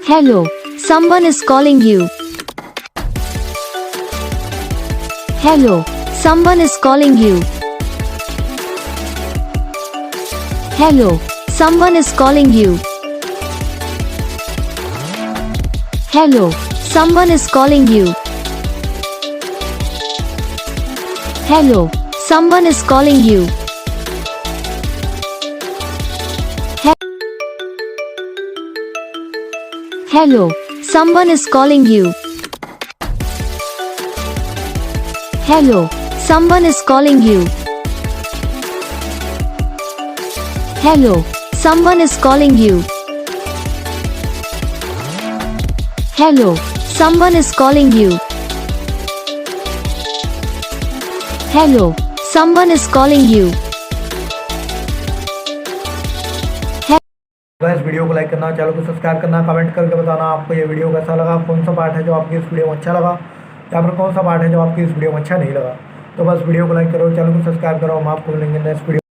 Hello, someone is calling you. Hello, someone is calling you. Hello, someone is calling you. Hello, someone is calling you. Hello, someone is calling you. Hello, someone is calling you. Hello, someone is calling you. Hello, someone is calling you. Hello, someone is calling you. Hello, someone is calling you. इस video को like करना, channel को subscribe करना, comment करके बताना आपको ये video कैसा लगा, कौन सा पार्ट है जो आपकी इस वीडियो में अच्छा लगा या फिर कौन सा पार्ट है जो आपकी इस वीडियो में अच्छा नहीं लगा। तो बस वीडियो को लाइक करो, चैनल को सब्सक्राइब करो। हम आपको मिलेंगे नेक्स्ट वीडियो।